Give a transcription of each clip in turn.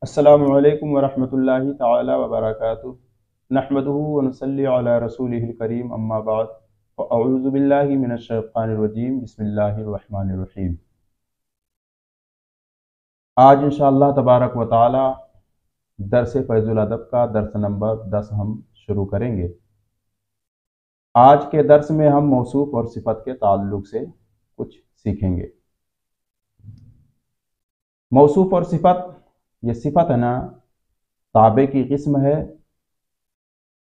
अस्सलामुअलैकुम वरहमतुल्लाहि तआला वबरकातुहू नहमदुहु व नुसल्ली अला रसूलिहिल करीम अम्मा बाद अऊज़ु बिल्लाहि मिनश शैतानिर रजीम बिस्मिल्लाहिर रहमानिर रहीम। आज इंशाअल्लाह तबारक व तआला दर्स फैज़ुल अदब का दर्स नंबर 10 हम शुरू करेंगे। आज के दर्स में हम मौसूफ और सिफत के ताल्लुक से कुछ सीखेंगे। मौसूफ और सिफत, ये सिफत है ना, ताबे की किस्म है।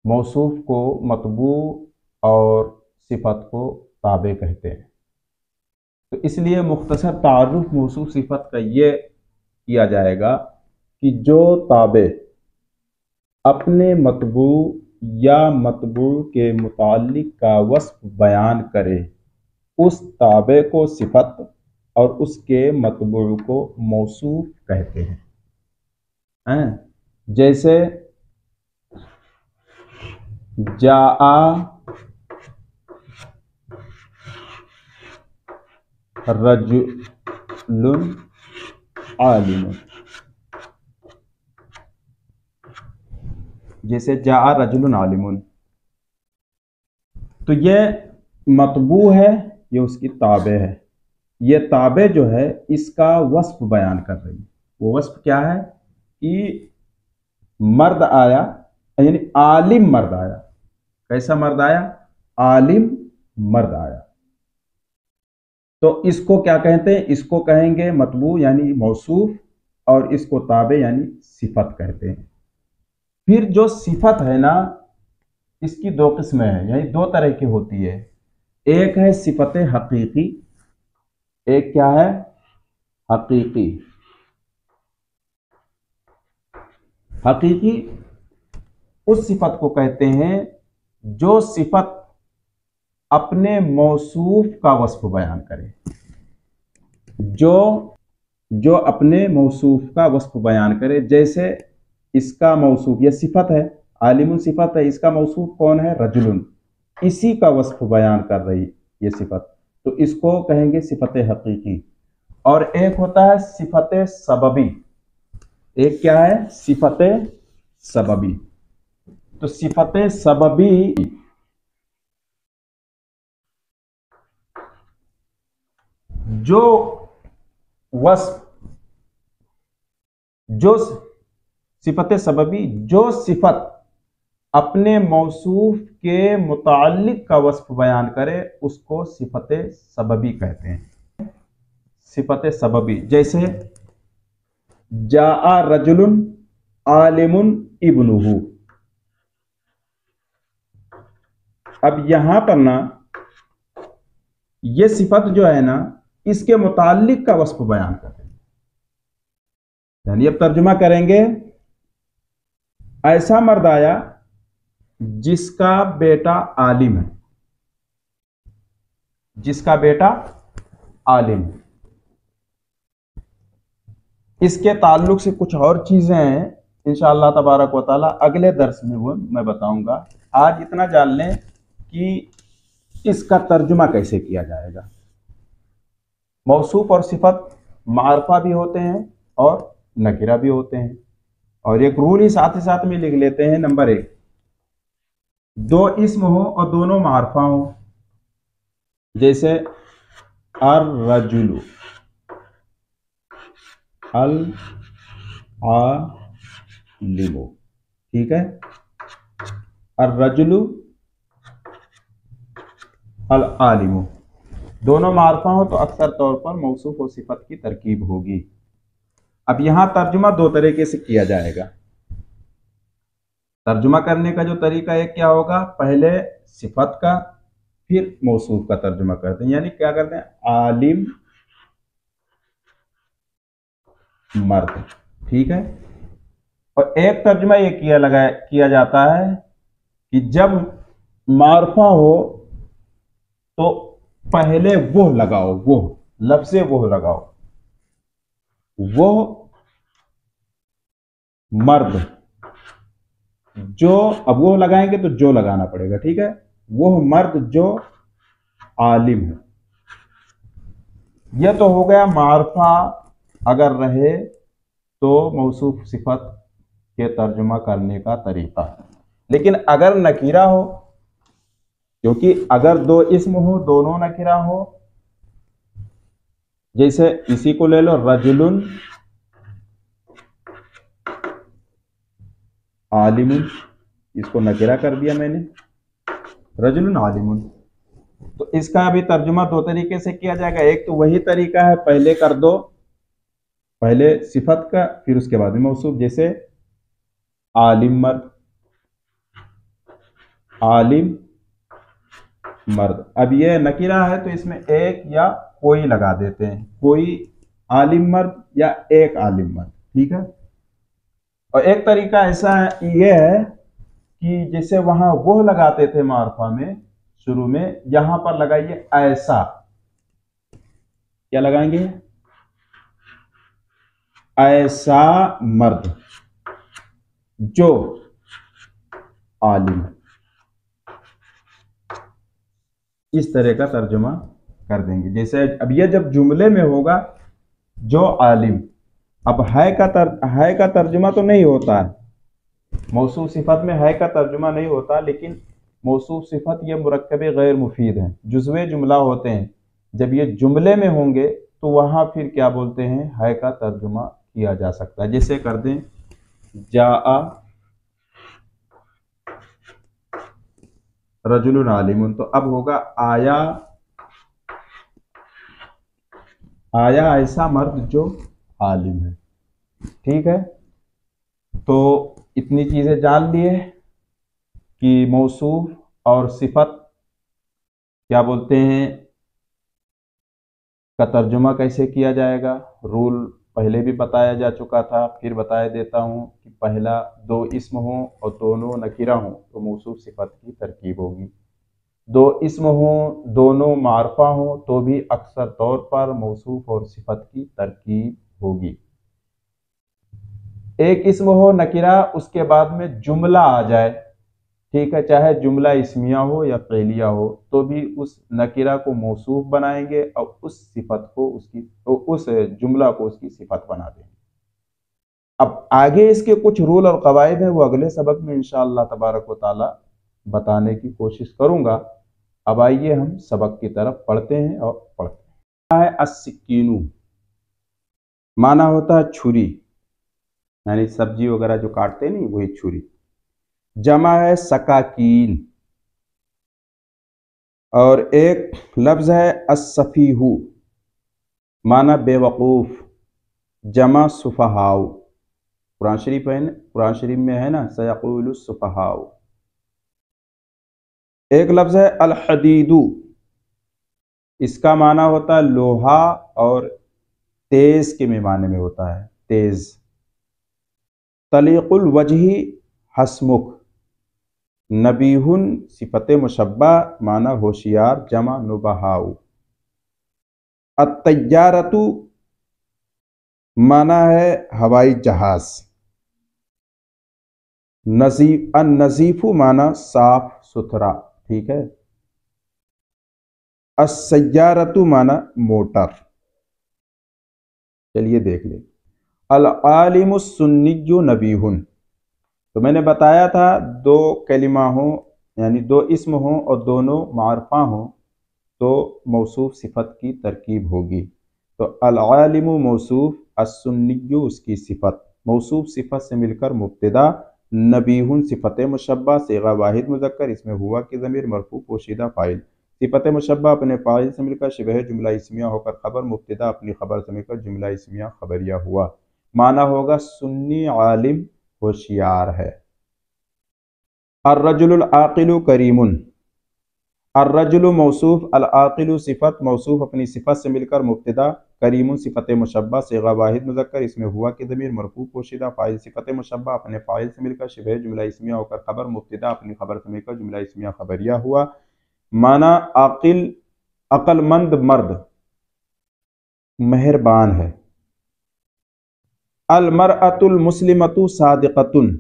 मौसूफ को मतबू और सिफत को ताबे कहते हैं। तो इसलिए मुख्तसर तारुफ मौसूफ सिफत का ये किया जाएगा कि जो ताबे अपने मतबू या मतबू के मुताल्लिक का वस्फ बयान करे, उस ताबे को सिफत और उसके मतबू को मौसूफ कहते हैं। जैसे जाआ रजुलुन आलिमुन, जैसे जाआ रजुलुन आलिमुन, तो ये मतबू है, ये उसकी ताबे है। ये ताबे जो है इसका वस्फ बयान कर रही है। वो वस्फ क्या है कि मर्द आया, यानी आलिम मर्द आया। कैसा मर्द आया? आलिम मर्द आया। तो इसको क्या कहते हैं? इसको कहेंगे मतबू यानी मौसूफ, और इसको ताबे यानी सिफत कहते हैं। फिर जो सिफत है ना, इसकी दो किस्में हैं, यानी दो तरह की होती है। एक है सिफत हकीकी, एक क्या है? हकीकी। हकीकी उस सिफत को कहते हैं जो सिफत अपने मौसूफ का वस्फ बयान करे। जो अपने मौसूफ का वस्फ बयान करे। जैसे इसका मौसूफ, यह सिफत है, आलिमुन सिफत है, इसका मौसूफ कौन है? रजुलुन। इसी का वस्फ बयान कर रही ये सिफत, तो इसको कहेंगे सिफत हकीकी। और एक होता है सिफत सबबी। एक क्या है? सिफत सबबी। तो सिफत सबबी जो वस्फ, जो सिफत सबबी जो सिफत अपने मौसूफ के मुताल्लिक का वस्फ बयान करे, उसको सिफत सबबी कहते हैं। सिफत सबबी जैसे जाआ रजुलुन आलिमुन इब्नुहु। अब यहां पर ना ये सिफत जो है ना, इसके मुताल्लिक का वस्फ बयान करते हैं। यानी अब तर्जुमा करेंगे, ऐसा मर्द आया जिसका बेटा आलिम है। जिसका बेटा आलिम है। इसके ताल्लुक से कुछ और चीजें हैं, इंशाअल्लाह तबारक व तआला अगले दर्स में वो मैं बताऊंगा। आज इतना जान लें कि इसका तर्जुमा कैसे किया जाएगा। मौसूफ और सिफत मारफा भी होते हैं और नकीरा भी होते हैं। और एक रूल ही साथ में लिख लेते हैं। नंबर 1, दो इस्म हो और दोनों मारफा हो। जैसे अर रजुलु, अल आलिमु, ठीक है। अर रजुलु, अल आलिमु, दोनों मारफा हो तो अक्सर तौर पर मौसूफ और सिफत की तरकीब होगी। अब यहां तर्जुमा दो तरीके से किया जाएगा। तर्जुमा करने का जो तरीका है क्या होगा? पहले सिफत का, फिर मौसूफ का तर्जुमा करते हैं। यानी क्या करते हैं? आलिम मर्द, ठीक है। और एक तर्जुमा ये किया जाता है कि जब मारफा हो तो पहले वो लगाओ, वो लफ्ज़े वो लगाओ, वो मर्द, जो, अब वो लगाएंगे तो जो लगाना पड़ेगा, ठीक है। वो मर्द जो आलिम है। यह तो हो गया मारफा अगर रहे तो मौसूफ सिफत के तर्जुमा करने का तरीका। लेकिन अगर नकीरा हो, क्योंकि अगर दो इस्म हो दोनों नकीरा हो, जैसे इसी को ले लो, रजुलुन आलिमुन, इसको नकीरा कर दिया मैंने, रजुलुन आलिमुन। तो इसका भी तर्जुमा दो तरीके से किया जाएगा। एक तो वही तरीका है, पहले कर दो, पहले सिफत का फिर उसके बाद में मौसूफ, जैसे आलिम मर्द, आलिम मर्द। अब ये नकीरा है तो इसमें एक या कोई लगा देते हैं, कोई आलिम मर्द या एक आलिम मर्द, ठीक है। और एक तरीका ऐसा है, ये है कि जैसे वहां वो लगाते थे मारफा में शुरू में, यहां पर लगाइए ऐसा, क्या लगाएंगे, ऐसा मर्द जो आलिम, इस तरह का तर्जुमा कर देंगे। जैसे अब ये जब जुमले में होगा जो आलिम, अब है का तर्जुमा तो नहीं होता है, मौसूफ सिफत में है का तर्जुमा नहीं होता, लेकिन मौसूफ सिफत ये मुरक्कब गैर मुफीद हैं, जुज़वे जुमला होते हैं। जब ये जुमले में होंगे तो वहां फिर क्या बोलते हैं, है का तर्जुमा किया जा सकता है। जैसे कर दें जाआ रजुलुन आलिमुन, तो अब होगा आया, आया ऐसा मर्द जो आलिम है, ठीक है। तो इतनी चीजें जान लिए कि मौसूफ और सिफत क्या बोलते हैं का तर्जुमा कैसे किया जाएगा। रूल पहले भी बताया जा चुका था, फिर बताया देता हूं कि पहला दो इस्म हो और दोनों नकीरा हो तो मौसूफ सिफत की तरकीब होगी। दो इस्म हो दोनों मारफा हो तो भी अक्सर तौर पर मौसूफ और सिफत की तरकीब होगी। एक इस्म हो नकीरा, उसके बाद में जुमला आ जाए, ठीक है, चाहे जुमला इस्मिया हो या फ़ेलिया हो, तो भी उस नकीरा को मौसूफ बनाएंगे और उस सिफत को उसकी, तो उस जुमला को उसकी सिफत बना देंगे। अब आगे इसके कुछ रूल और कवायद हैं, वो अगले सबक में इंशाअल्लाह तबारक व ताला बताने की कोशिश करूंगा। अब आइए हम सबक की तरफ पढ़ते हैं और पढ़ते हैं। अस्सिकीनू माना होता है छुरी, यानी सब्जी वगैरह जो काटते नहीं वही छुरी। जमा है सकाकीन, और एक लफ्ज है अस्सफीहू, माना बेवकूफ, जमा सुफहाउ। कुरान शरीफ है, कुरान शरीफ में है ना, सयक़ूलु सुफहाउ। एक लफ्ज है अल हदीदू, इसका माना होता है लोहा और तेज के माने में होता है, तेज। तलीकुल वजही हसमुख, नबीहुन सिफत मुशब्बा, माना होशियार, जमा नुबहाउ। अत्तय्यारतु माना है हवाई जहाज। नजीफु माना साफ सुथरा, ठीक है। अस्सय्यारतु माना मोटर। चलिए देख ले। अल आलिमु सुन्निय्यु नबीहुन, तो मैंने बताया था दो कलिमा हो, यानी दो इस्म हो और दोनों मारफा हो तो मौसूफ सिफत की तरकीब होगी। तो अल आलिमु मौसूफ, अस्सुन्निय्यु उसकी सिफत, मौसूफ सिफत से मिलकर मुब्तदा, नबीहुन सिफत मुशब्बा सिगा वाहिद मुज़क्कर, इसमें हुआ की ज़मीर मरफू पोशीदा फ़ाइल। सिफत मुशब्बा अपने फ़ाइल से मिलकर शिबह जुमला इस्मिया होकर खबर, मुब्तदा अपनी खबर से मिलकर जुमला इस्मिया खबरिया हुआ। माना होगा सुन्नी आलिम होशियार है। अर्रजुलुल आकिलु करीमुन, अर्रजुलु मौसूफ, अल आकिलु सिफत, मौसूफ अपनी सिफत से मिलकर मुब्तदा, करीमुन सिफत मुशब्बा सिगा वाहिद मुज़क्कर, इसमें हुआ की ज़मीर मरफू पोशीदा फ़ाइल। सिफत मुशब्बा अपने फ़ाइल से मिलकर शिबह जुमला इस्मिया होकर खबर, मुब्तदा अपनी खबर से मिलकर जुमला इस्मिया खबरिया हुआ। माना आकिल अक्लमंद मर्द, मेहरबान है। अल मरअतुल मुस्लिमतु सादिक़तुन,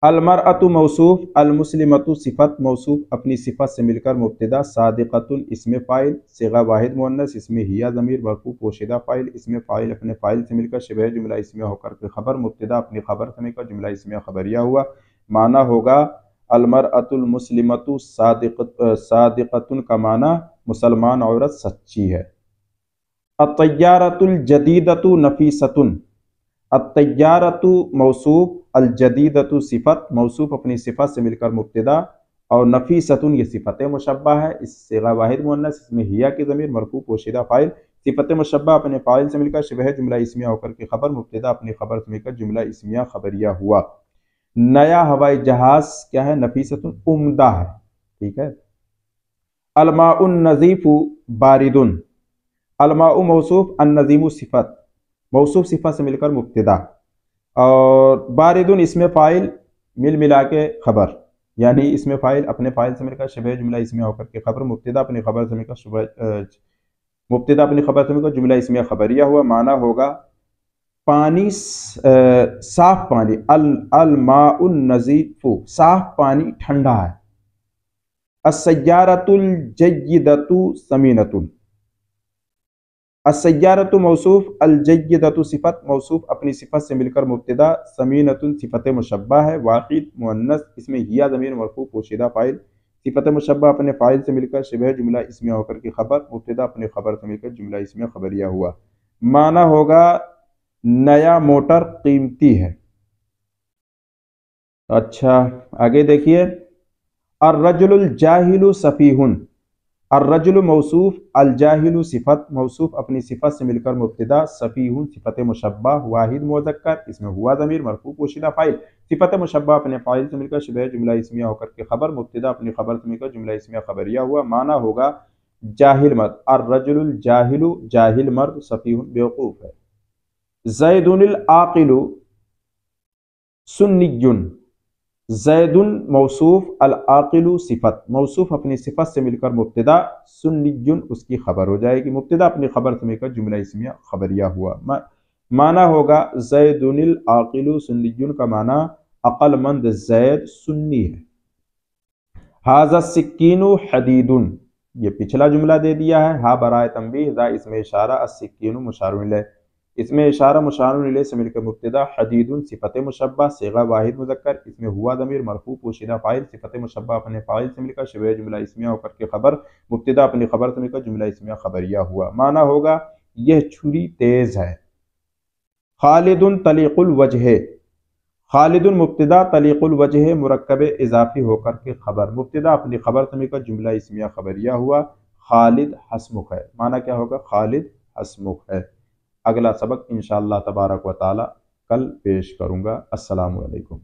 अलमरअतु मौसूफ, अलमुस्लिमतु सिफत मौसूफ अपनी सिफत से मिलकर मुब्तदा, सादिक़तुन इसमें फ़ाइल, सिगा वाहिद मुअन्नस इसमें हिया ज़मीर मरफ़ू पोशीदा फ़ाइल, इसमें फ़ाइल अपने फ़ाइल से मिलकर शिबह जुमला इसमें होकर के खबर, मुब्तदा अपनी खबर से मिलकर जुमला इसमें खबरिया हुआ। माना होगा अलमरअतुल मुस्लिमतु सादिक़तुन का माना मुसलमान औरत सच्ची है। अत्तय्यारतुल जदीदतु नफीसतुन, अत्तय्यारतु मौसूफ, अल जदीदतु सिफत मौसूफ अपनी सिफत से मिलकर मुब्तदा, और नफीसतुन ये सिफत मुशब्बा है, इस सिगा वाहिद मुअन्नस इसमें हिया की ज़मीर मरफू पोशीदा फ़ाइल, सिफत मुशब्बा अपने फ़ाइल से मिलकर शिबह जुमला इस्मिया होकर के खबर, मुब्तदा अपनी खबर से मिलकर जुमला इस्मिया खबरिया हुआ। नया हवाई जहाज क्या है? नफीसतुन उम्दा है, ठीक है। अलमाउन नज़ीफ़ु बारिदुन, अलमाउ मौसूफ, अन्नज़ीमु सिफत मौसूफ सिफत से मिलकर मुब्तदा, और बारिदुन इसमें फ़ाइल मिल मिला के खबर, यानी इसमें फ़ाइल अपने फ़ाइल से मिलकर शबह जुमला इसमें होकर के खबर, मुब्तदा अपनी खबर से मिलकर मुब्तदा अपनी खबर से मिलकर जुमला इसमें खबरिया हुआ। माना होगा पानी साफ पानी, अल माउन नज़ीफ़ु साफ पानी ठंडा है। अस्सय्यारतुल जय्यिदतु समीनतुन, अस्सय्यारतु मौसूफ, अल जय्यिदतु सिफत मौसूफ अपनी सिफत से मिलकर मुब्तदा, समीनतुन सिफत मुशब्बा है, वाहिद मुअन्नस इसमें हिया ज़मीर मरफू पोशीदा फ़ाइल, सिफत मुशब्बा अपने फ़ाइल से मिलकर शिबह जुमला इसमें होकर की खबर, मुब्तदा अपनी खबर से मिलकर जुमला इसमें खबरिया हुआ। माना होगा नया मोटर कीमती है। अच्छा आगे देखिए, अर्रजुलुल जाहिलु सफीहुन, अर्रजुलु मौसूफ, अल जाहिलु सिफत मौसूफ अपनी सिफत से मिलकर मुब्तदा, सफीहुन सिफत मुशब्बा, वाहिद मुज़क्कर इसमें हुआ ज़मीर मरफू पोशीदा फ़ाइल, सिफत मुशब्बा अपने फ़ाइल से मिलकर शिबह जुमला इस्मिया होकर के खबर, मुब्तदा अपनी खबर से मिलकर जुमला इस्मिया खबरिया हुआ। माना होगा जाहिल मर्द, अर्रजुलुल जाहिलु जाहिल मर्द, सफीहुन बेवकूफ़ है। ज़ैदुनिल आक़िलु सुन्नियुन, ज़ैदुन मौसूफ, अल आक़िलु सिफत मौसूफ अपनी सिफत से मिलकर मुब्तदा, सुन्नियुन उसकी खबर हो जाएगी, मुब्तदा अपनी खबर से मिलकर जुमला इस्मिया खबरिया हुआ। माना होगा ज़ैदुनिल आक़िलु सुन्नियुन का माना अक़लमंद ज़ैद सुन्नी है। हाज़ा सिक्कीनु हदीदुन, ये पिछला जुमला दे दिया है, हा बराए तंबीह, ज़ा इसमें इशारा, अस्सिक्कीनु मुशारुन इलैह इसमें इशारा मुशारुन इलैह से मिलकर मुब्तदा, हदीदुन सिफत मुशब्बा सिगा वाहिद मुज़क्कर इसमें हुआ ज़मीर मरफू पोशीदा फ़ाइल, सिफत मुशब्बा अपने फ़ाइल से मिलकर शिबह जुमला इस्मिया होकर के खबर, मुब्तदा अपनी खबर से मिलकर जुमला इस्मिया खबरिया हुआ। माना होगा यह छुरी तेज़ है। खालिदुन तलीक़ुल वजह, खालिदुन मुब्तदा, तलीक़ुल वजह मुरक्कब इज़ाफ़ी होकर के खबर, मुब्तदा अपनी खबर से मिलकर जुमला इस्मिया खबरिया हुआ। खालिद हसमुख है, माना क्या होगा? खालिद हसमुख है। अगला सबक इंशाअल्लाह तबारक व तआला कल पेश करूँगा। अस्सलामु अलैकुम।